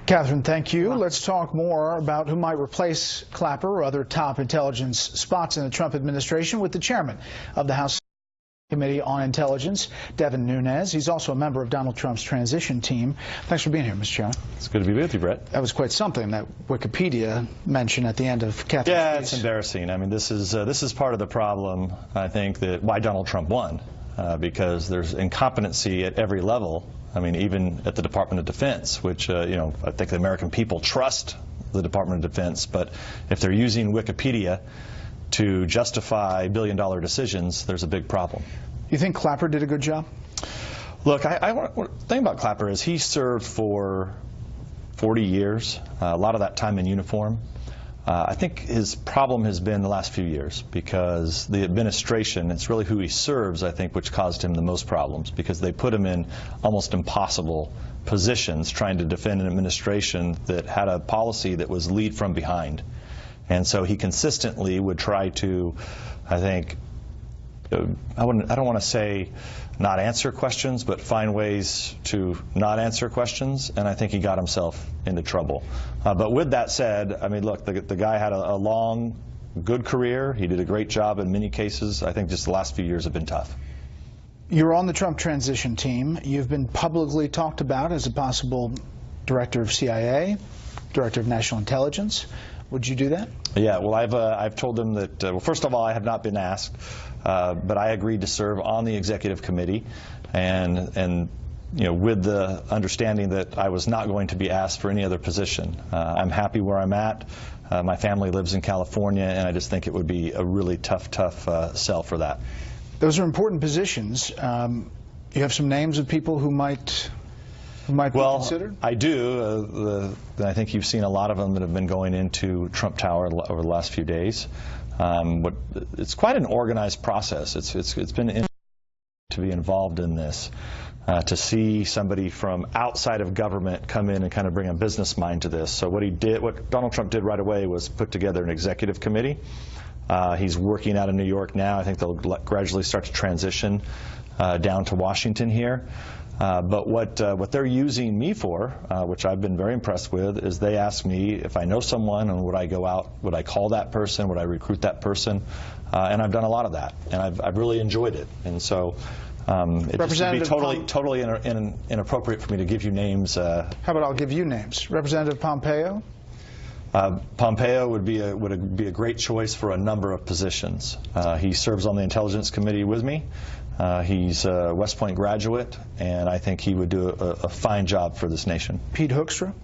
Catherine, thank you. Let's talk more about who might replace Clapper or other top intelligence spots in the Trump administration with the chairman of the House Committee on Intelligence, Devin Nunes. He's also a member of Donald Trump's transition team. Thanks for being here, Mr. Chairman. It's good to be with you, Brett. That was quite something, that Wikipedia mention at the end of Catherine's Yeah, speech. it's embarrassing. I mean, this is part of the problem, I think, that why Donald Trump won, because there's incompetency at every level. I mean, even at the Department of Defense, which, you know, I think the American people trust the Department of Defense, but if they're using Wikipedia to justify billion-dollar decisions, there's a big problem. You think Clapper did a good job? Look, the thing about Clapper is he served for 40 years, a lot of that time in uniform. I think his problem has been the last few years because the administration, it's really who he serves, I think, which caused him the most problems because they put him in almost impossible positions trying to defend an administration that had a policy that was lead from behind. And so he consistently would try to, I think, I don't want to say not answer questions, but find ways to not answer questions, and I think he got himself into trouble. But with that said, I mean, look, the guy had a long, good career. He did a great job in many cases. I think just the last few years have been tough. You're on the Trump transition team. You've been publicly talked about as a possible director of CIA, director of national intelligence. Would you do that? Yeah, well, I've told him that, well, first of all, I have not been asked, but I agreed to serve on the executive committee, and you know, with the understanding that I was not going to be asked for any other position. I'm happy where I'm at. My family lives in California, and I just think it would be a really tough sell for that. Those are important positions. You have some names of people who might be considered? I do. I think you've seen a lot of them that have been going into Trump Tower over the last few days. But it's quite an organized process. It's been interesting to be involved in this, to see somebody from outside of government come in and kind of bring a business mind to this. So what Donald Trump did right away was put together an executive committee. He's working out of New York now. I think they'll gradually start to transition down to Washington here. But what they're using me for, which I've been very impressed with, is they ask me if I know someone and would I go out, would I call that person, would I recruit that person, and I've done a lot of that, and I've really enjoyed it. And so it just would be totally inappropriate for me to give you names. How about I'll give you names? Representative Pompeo? Pompeo would be a great choice for a number of positions. He serves on the Intelligence Committee with me. He's a West Point graduate, and I think he would do a fine job for this nation. Pete Hoekstra?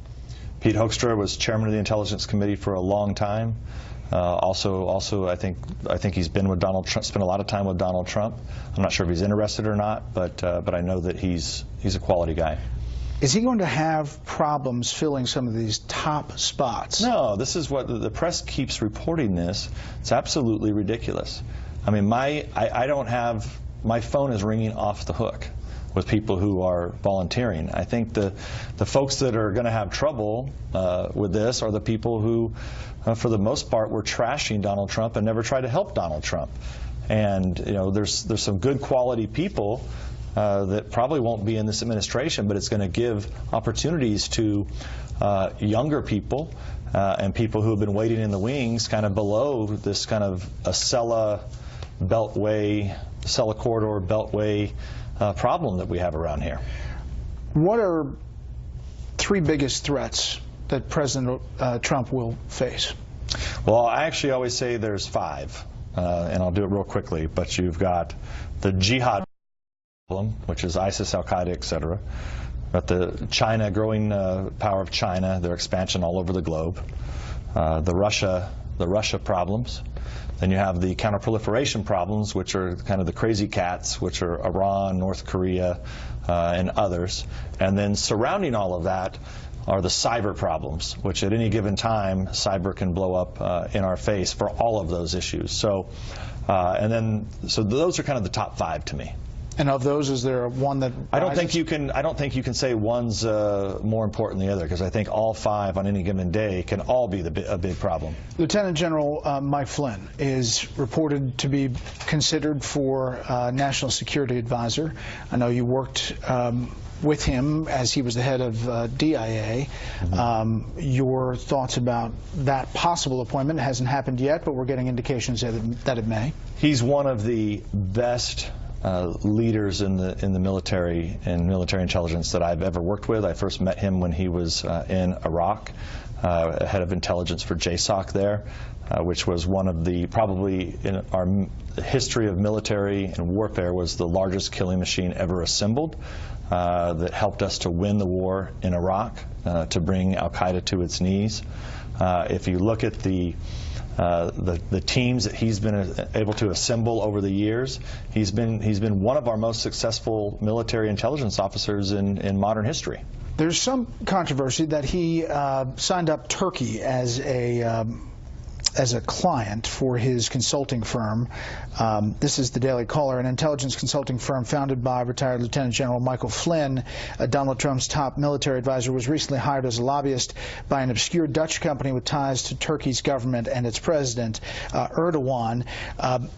Pete Hoekstra was chairman of the Intelligence Committee for a long time. Also, I think he's been with Donald Trump, spent a lot of time with Donald Trump. I'm not sure if he's interested or not, but I know that he's a quality guy. Is he going to have problems filling some of these top spots? No, this is what the press keeps reporting this. It's absolutely ridiculous. I mean, I don't have, my phone is ringing off the hook with people who are volunteering. I think the folks that are going to have trouble with this are the people who, for the most part, were trashing Donald Trump and never tried to help Donald Trump. And you know, there's some good quality people that probably won't be in this administration, but it's going to give opportunities to younger people and people who have been waiting in the wings kind of below this kind of Acela beltway, Acela corridor beltway problem that we have around here. What are three biggest threats that President Trump will face? Well, I actually always say there's five, and I'll do it real quickly, but you've got the jihad problem, which is ISIS, Al-Qaeda, etc. But the China, growing power of China, their expansion all over the globe. The Russia problems. Then you have the counterproliferation problems, which are kind of the crazy cats, which are Iran, North Korea, and others. And then surrounding all of that are the cyber problems, which at any given time, cyber can blow up in our face for all of those issues. So, so those are kind of the top five to me. And of those, is there one that I don't think you can say one's more important than the other, because I think all 5 on any given day can all be a big problem. Lieutenant General Mike Flynn is reported to be considered for National Security Advisor. I know you worked with him as he was the head of DIA. Mm-hmm. Your thoughts about that possible appointment? It hasn't happened yet, but we're getting indications that it may. He's one of the best leaders in the military and military intelligence that I've ever worked with. I first met him when he was in Iraq, head of intelligence for JSOC there, which was one of the, probably in our history of military and warfare, was the largest killing machine ever assembled, that helped us to win the war in Iraq, to bring Al-Qaeda to its knees. If you look at the teams that he's been able to assemble over the years, he's been one of our most successful military intelligence officers in modern history. There's some controversy that he signed up Turkey as a client for his consulting firm. This is the Daily Caller, an intelligence consulting firm founded by retired Lieutenant General Michael Flynn. Donald Trump's top military advisor was recently hired as a lobbyist by an obscure Dutch company with ties to Turkey's government and its president, Erdogan.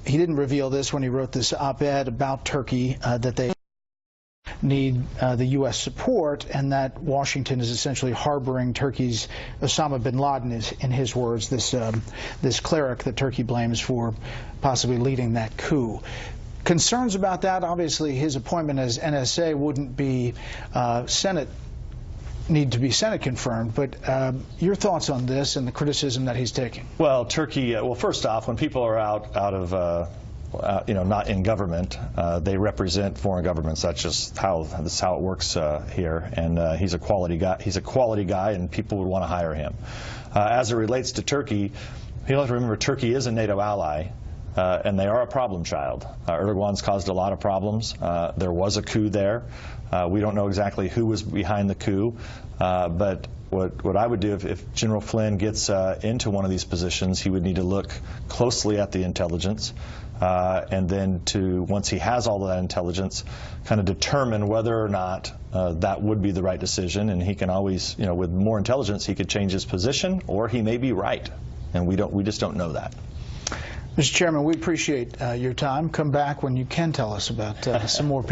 He didn't reveal this when he wrote this op-ed about Turkey, that they need the U.S. support, and that Washington is essentially harboring Turkey's Osama bin Laden, is, in his words, this cleric that Turkey blames for possibly leading that coup. Concerns about that? Obviously, his appointment as NSA wouldn't be need to be Senate confirmed, but your thoughts on this and the criticism that he's taking? Well, Turkey. Well, first off, when people are out of not in government, they represent foreign governments. That's just how it works here. And he's a quality guy. He's a quality guy, and people would want to hire him. As it relates to Turkey, you have to remember Turkey is a NATO ally, and they are a problem child. Erdogan's caused a lot of problems. There was a coup there. We don't know exactly who was behind the coup, but what I would do if General Flynn gets into one of these positions, he would need to look closely at the intelligence, and then once he has all of that intelligence, kind of determine whether or not that would be the right decision. And he can always, with more intelligence, he could change his position, or he may be right, and we just don't know that. Mr. Chairman, we appreciate your time. Come back when you can tell us about some more